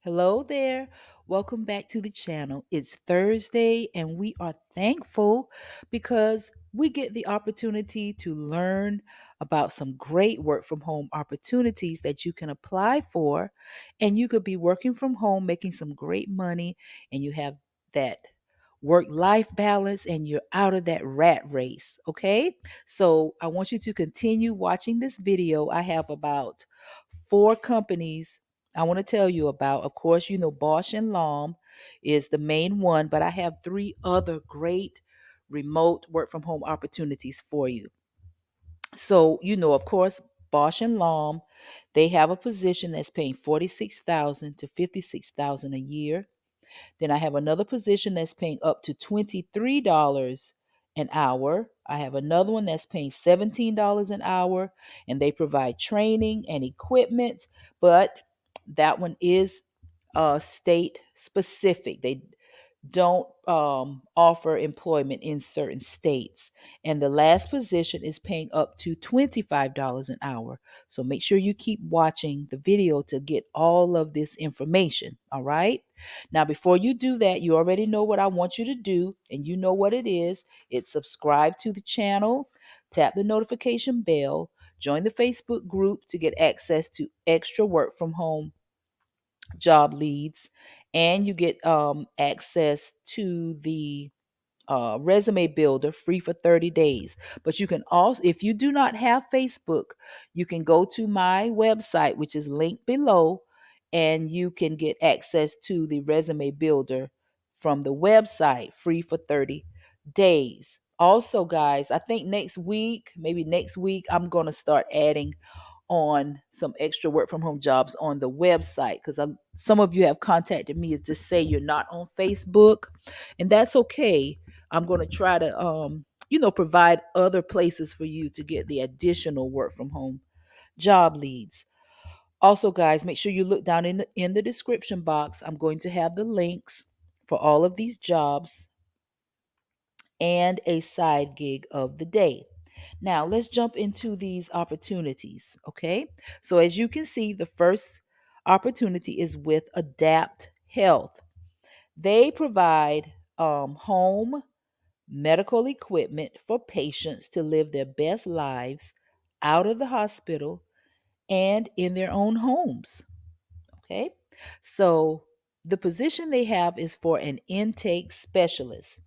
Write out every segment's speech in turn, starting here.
Hello there. Welcome back to the channel. It's Thursday, and we are thankful because we get the opportunity to learn about some great work from home opportunities that you can apply for. And you could be working from home, making some great money, and you have that work life balance and you're out of that rat race. Okay. So I want you to continue watching this video. I have about four companies I want to tell you about. Of course, you know Bausch and Lomb is the main one, but I have three other great remote work from home opportunities for you. So, of course, Bausch and Lomb, they have a position that's paying 46,000 to 56,000 a year. Then I have another position that's paying up to $23 an hour. I have another one that's paying $17 an hour, and they provide training and equipment, but that one is state specific. They don't offer employment in certain states. And the last position is paying up to $25 an hour. So make sure you keep watching the video to get all of this information. All right. Now, before you do that, you already know what I want you to do, and you know what it is. It's subscribe to the channel, tap the notification bell, join the Facebook group to get access to extra work from home job leads, and you get access to the resume builder free for 30 days. But you can also, if you do not have Facebook, you can go to my website, which is linked below, and you can get access to the resume builder from the website free for 30 days. Also, guys, I think maybe next week, I'm going to start adding on some extra work from home jobs on the website because some of you have contacted me to say you're not on Facebook, and that's okay. I'm going to try to provide other places for you to get the additional work from home job leads. Also, guys, make sure you look down in the description box. I'm going to have the links for all of these jobs and a side gig of the day. Now, let's jump into these opportunities, okay? So, as you can see, the first opportunity is with Adapt Health. They provide home medical equipment for patients to live their best lives out of the hospital and in their own homes, okay? So, the position they have is for an intake specialist.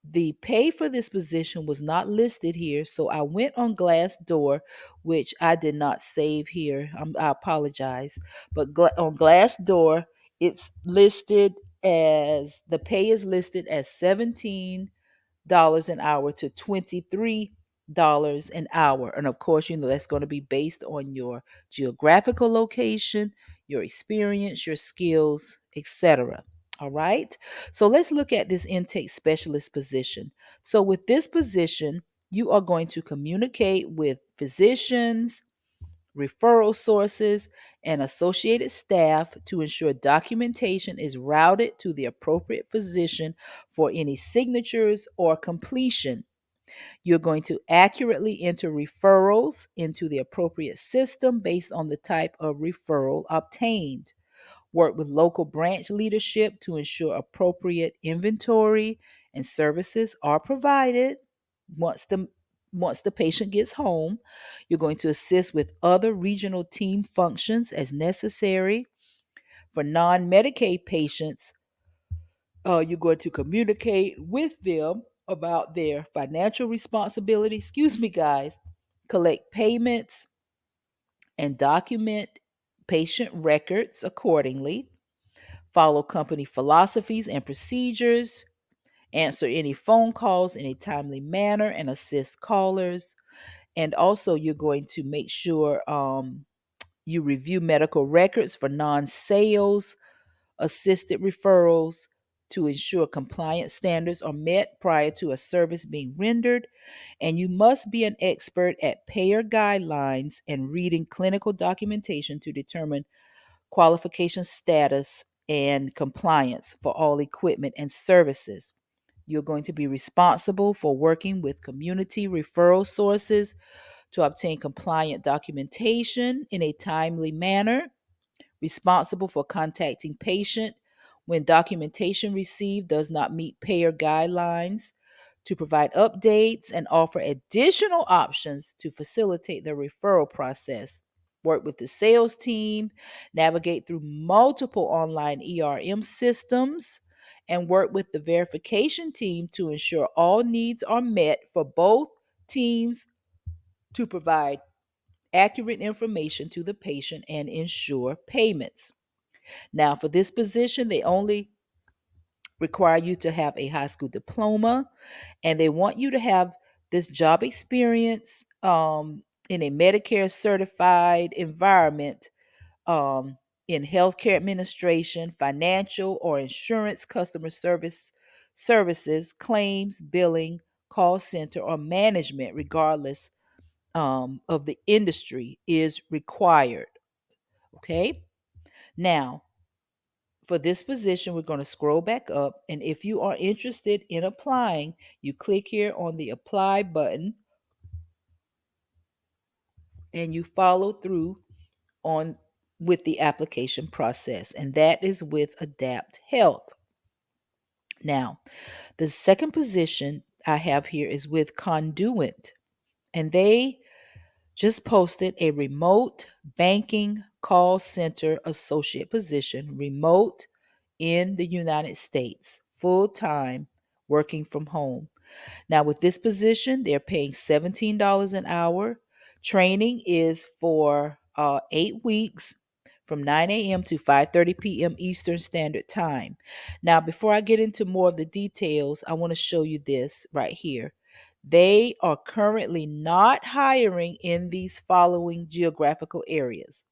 The pay for this position was not listed here, so I went on Glassdoor, which I did not save here. I apologize. But on Glassdoor, it's listed as the pay is listed as 17 an hour to $23 an hour. And of course, that's going to be based on your geographical location, your experience, your skills, etc. All right. So let's look at this intake specialist position. So with this position, you are going to communicate with physicians, referral sources, and associated staff to ensure documentation is routed to the appropriate physician for any signatures or completion. You're going to accurately enter referrals into the appropriate system based on the type of referral obtained. Work with local branch leadership to ensure appropriate inventory and services are provided once the patient gets home. You're going to assist with other regional team functions as necessary. For non-Medicaid patients, you're going to communicate with them about their financial responsibility. Excuse me, guys. Collect payments and document patient records accordingly. Follow company philosophies and procedures. Answer any phone calls in a timely manner and assist callers. And also, you're going to make sure you review medical records for non sales assisted referrals to ensure compliance standards are met prior to a service being rendered. And you must be an expert at payer guidelines and reading clinical documentation to determine qualification status and compliance for all equipment and services. You're going to be responsible for working with community referral sources to obtain compliant documentation in a timely manner. responsible for contacting patient when documentation received does not meet payer guidelines, to provide updates and offer additional options to facilitate the referral process, work with the sales team, navigate through multiple online ERM systems, and work with the verification team to ensure all needs are met for both teams, to provide accurate information to the patient and ensure payments. Now, for this position, they only require you to have a high school diploma, and they want you to have this job experience in a Medicare certified environment, um, in healthcare administration, financial or insurance, customer services, claims, billing, call center, or management, regardless of the industry, is required. Okay. Now, for this position, we're going to scroll back up. And if you are interested in applying, you click here on the apply button and you follow through on with the application process. And that is with Adapt Health. Now, the second position I have here is with Conduet. And they just posted a remote banking call center associate position, remote in the United States, full time, working from home. Now, with this position, they're paying $17 an hour. Training is for 8 weeks from 9 a.m. to 5:30 p.m. Eastern Standard Time. Now, before I get into more of the details, I want to show you this right here. They are currently not hiring in these following geographical areas.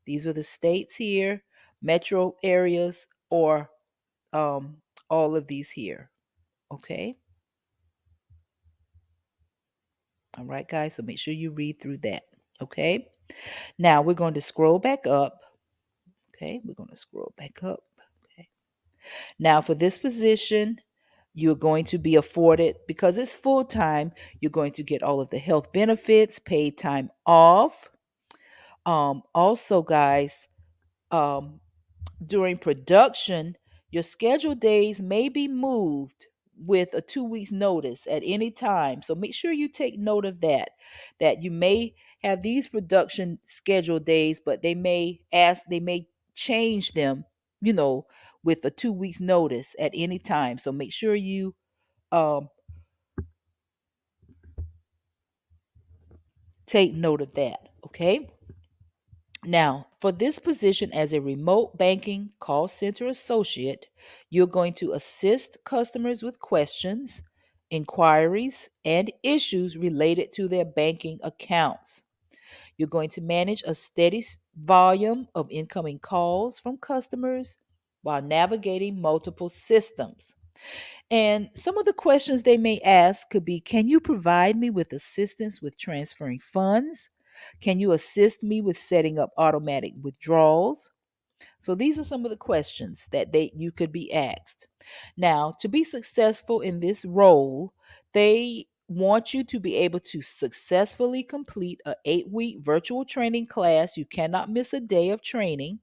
These are the states here, metro areas, or um, all of these here. Okay. All right, guys. So make sure you read through that. Okay. Now we're going to scroll back up. Okay. We're going to scroll back up. Okay. Now for this position, you're going to be afforded, because it's full time, you're going to get all of the health benefits, paid time off. Also, guys, um, during production, your scheduled days may be moved with a 2 weeks notice at any time. So make sure you take note of that, that you may have these production scheduled days, but they may change them, you know, with a 2 weeks notice at any time. So make sure you um, take note of that. Okay. Now, for this position as a remote banking call center associate, you're going to assist customers with questions, inquiries, and issues related to their banking accounts. You're going to manage a steady volume of incoming calls from customers while navigating multiple systems. And some of the questions they may ask could be: can you provide me with assistance with transferring funds? Can you assist me with setting up automatic withdrawals? So these are some of the questions that you could be asked. Now, to be successful in this role, they want you to be able to successfully complete a 8-week virtual training class. You cannot miss a day of training.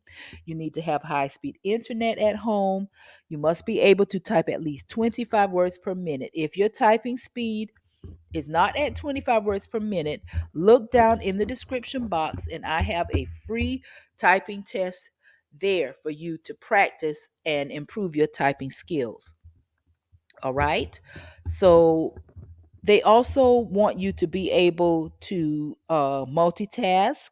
You need to have high-speed internet at home. You must be able to type at least 25 words per minute. If your typing speed is not at 25 words per minute, look down in the description box and I have a free typing test there for you to practice and improve your typing skills. All right. So they also want you to be able to multitask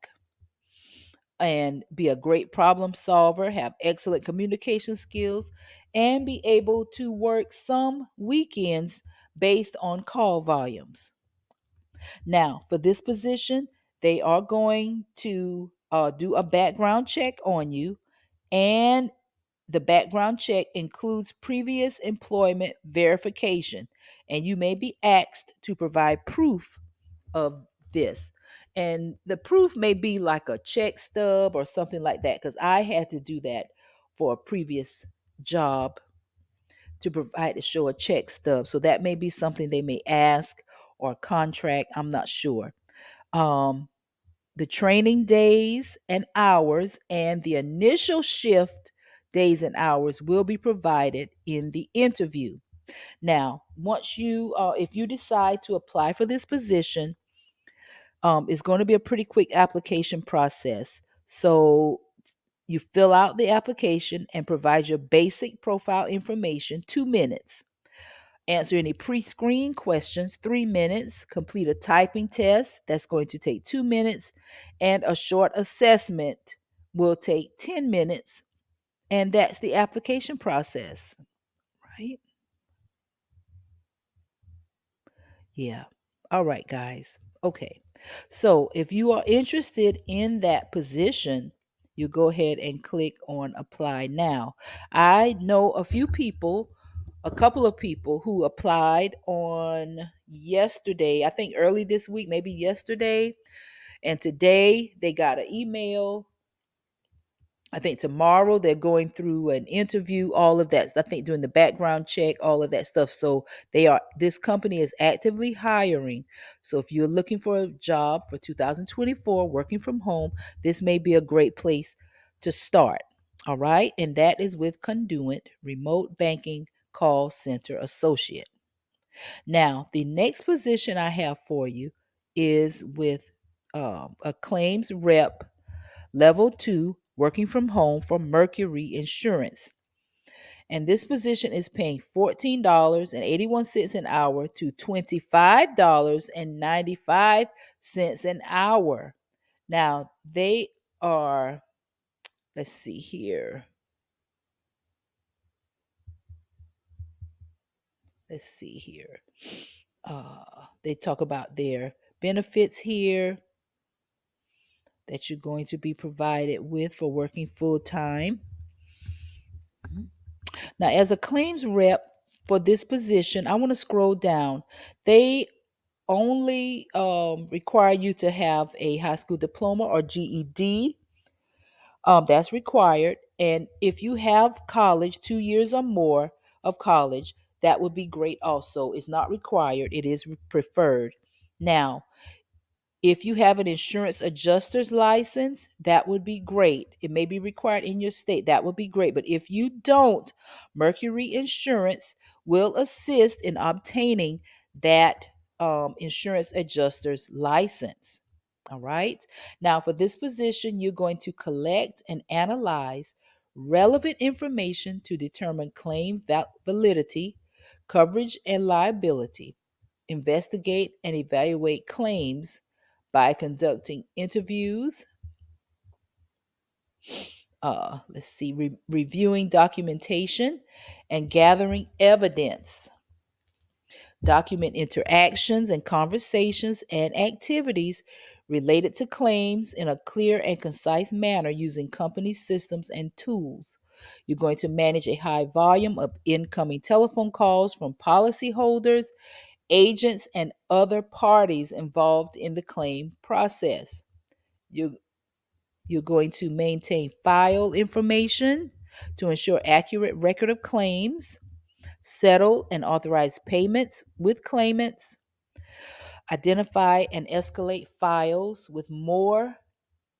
and be a great problem solver, have excellent communication skills, and be able to work some weekends based on call volumes. Now, for this position, they are going to do a background check on you, and the background check includes previous employment verification, and you may be asked to provide proof of this. And the proof may be like a check stub or something like that, because I had to do that for a previous job, to provide to show a check stub. So that may be something they may ask, or contract. I'm not sure. Um, the training days and hours, and the initial shift days and hours will be provided in the interview. Now, once if you decide to apply for this position, it's going to be a pretty quick application process. So you fill out the application and provide your basic profile information, 2 minutes. Answer any pre screen questions, 3 minutes. Complete a typing test that's going to take 2 minutes. And a short assessment will take 10 minutes. And that's the application process, right? Yeah. All right, guys. Okay. So if you are interested in that position, you go ahead and click on apply now. I know a couple of people who applied on yesterday, I think early this week, maybe yesterday. And today they got an email. I think tomorrow they're going through an interview, all of that. I think doing the background check, all of that stuff. So this company is actively hiring. So if you're looking for a job for 2024, working from home, this may be a great place to start. All right. And that is with Conduet, Remote Banking Call Center Associate. Now, the next position I have for you is with a claims rep level 2, working from home for Mercury Insurance. And this position is paying $14.81 an hour to $25.95 an hour. Now, they are, let's see here. Let's see here. They talk about their benefits here that you're going to be provided with for working full time. Now, as a claims rep for this position, I want to scroll down. They only require you to have a high school diploma or GED. That's required. And if you have college, 2 years or more of college, that would be great also. It's not required, it is preferred. Now, if you have an insurance adjuster's license, that would be great. It may be required in your state. That would be great. But if you don't, Mercury Insurance will assist in obtaining that insurance adjuster's license. All right. Now, for this position, you're going to collect and analyze relevant information to determine claim validity, coverage, and liability, investigate and evaluate claims by conducting interviews, reviewing documentation, and gathering evidence. Document interactions and conversations and activities related to claims in a clear and concise manner using company systems and tools. You're going to manage a high volume of incoming telephone calls from policyholders, agents, and other parties involved in the claim process. You, you're going to maintain file information to ensure accurate record of claims, settle and authorize payments with claimants, identify and escalate files with more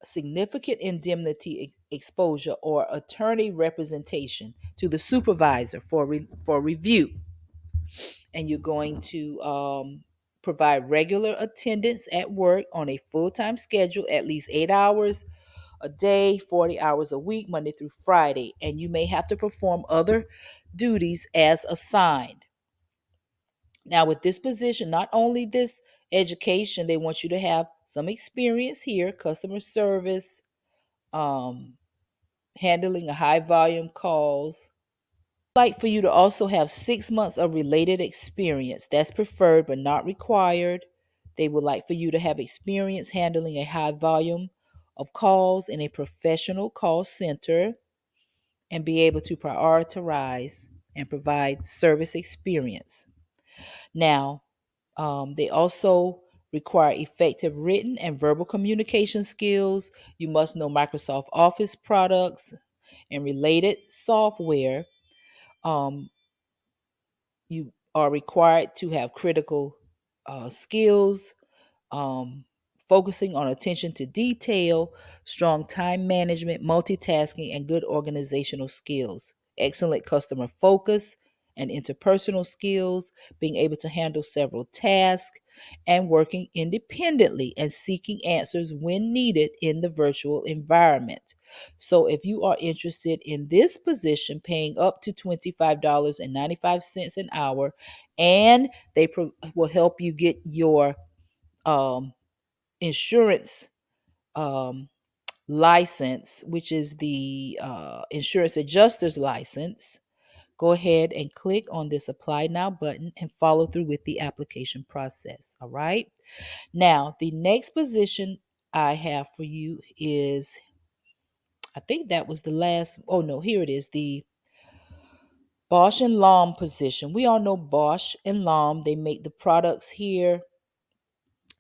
significant indemnity exposure or attorney representation to the supervisor for review. And you're going to provide regular attendance at work on a full-time schedule, at least 8 hours a day, 40 hours a week, Monday through Friday. And you may have to perform other duties as assigned. Now, with this position, not only this education, they want you to have some experience here, customer service, um, handling a high volume calls. Like for you to also have 6 months of related experience. That's preferred but not required. They would like for you to have experience handling a high volume of calls in a professional call center and be able to prioritize and provide service experience. Now, they also require effective written and verbal communication skills. You must know Microsoft Office products and related software. Um, you are required to have critical skills um, focusing on attention to detail, strong time management, multitasking, and good organizational skills, excellent customer focus and interpersonal skills, being able to handle several tasks, and working independently and seeking answers when needed in the virtual environment. So, if you are interested in this position, paying up to $25.95 an hour, and will help you get your um, insurance um, license, which is the insurance adjuster's license. Go ahead and click on this apply now button and follow through with the application process. All right. Now, the next position I have for you is, I think that was the last. Oh, no, here it is, the Bausch and Lomb position. We all know Bausch and Lomb. They make the products here,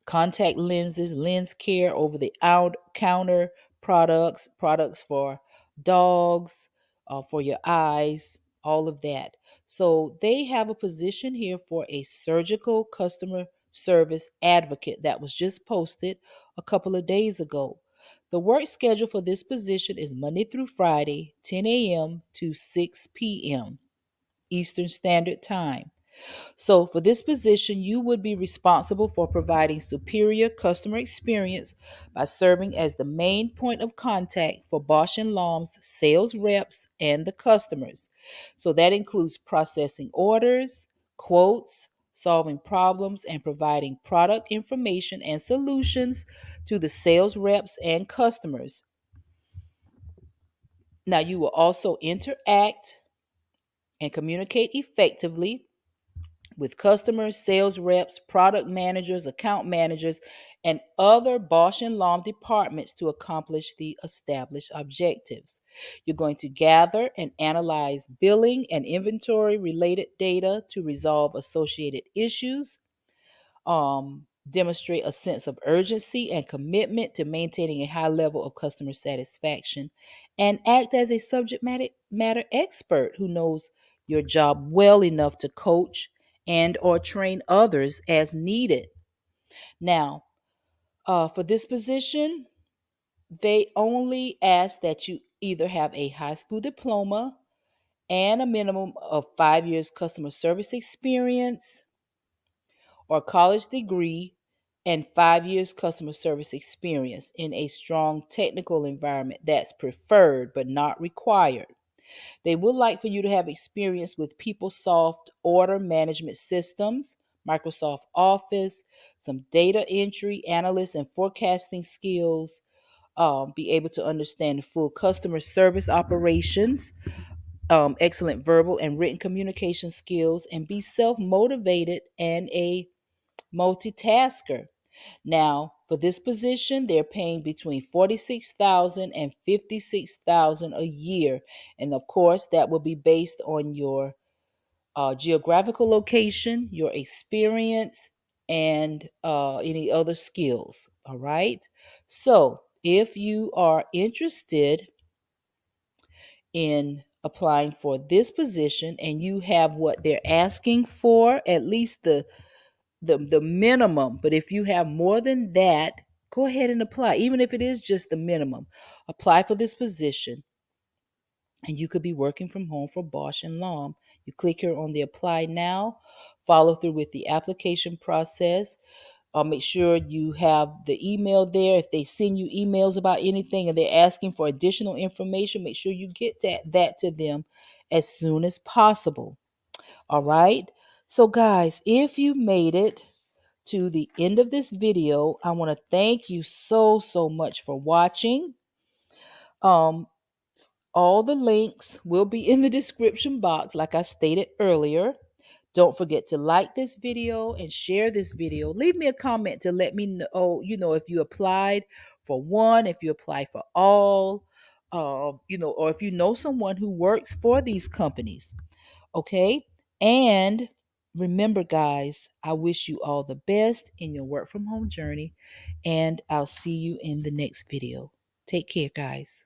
contact lenses, lens care, over the out counter products, products for dogs, for your eyes, all of that. So they have a position here for a surgical customer service advocate that was just posted a couple of days ago. The work schedule for this position is Monday through Friday, 10 a.m. to 6 p.m. Eastern Standard Time. So, for this position, you would be responsible for providing superior customer experience by serving as the main point of contact for Bausch and Lomb's sales reps and the customers. So, that includes processing orders, quotes, solving problems, and providing product information and solutions to the sales reps and customers. Now, you will also interact and communicate effectively with customers, sales reps, product managers, account managers, and other Bosch and Lomb departments to accomplish the established objectives. You're going to gather and analyze billing and inventory related data to resolve associated issues, demonstrate a sense of urgency and commitment to maintaining a high level of customer satisfaction, and act as a subject matter expert who knows your job well enough to coach and or train others as needed. Now, for this position, they only ask that you either have a high school diploma and a minimum of 5 years customer service experience, or college degree and 5 years customer service experience in a strong technical environment. That's preferred but not required. They would like for you to have experience with PeopleSoft order management systems, Microsoft Office, some data entry, analyst, and forecasting skills. Be able to understand full customer service operations, excellent verbal and written communication skills, and be self motivated and a multitasker. Now, for this position, they're paying between 46,000 and 56,000 a year, and of course, that will be based on your geographical location, your experience, and any other skills. All right. So, if you are interested in applying for this position and you have what they're asking for, at least the minimum. But if you have more than that, go ahead and apply. Even if it is just the minimum, apply for this position, and you could be working from home for Bosch and Lomb. You click here on the apply now, follow through with the application process. Make sure you have the email there. If they send you emails about anything and they're asking for additional information, make sure you get that to them as soon as possible. All right. So, guys, if you made it to the end of this video, I want to thank you so much for watching. Um, all the links will be in the description box, like I stated earlier. Don't forget to like this video and share this video. Leave me a comment to let me know, if you applied for one, if you applied for all, or if you know someone who works for these companies. Okay. And remember, guys, I wish you all the best in your work from home journey. And I'll see you in the next video. Take care, guys.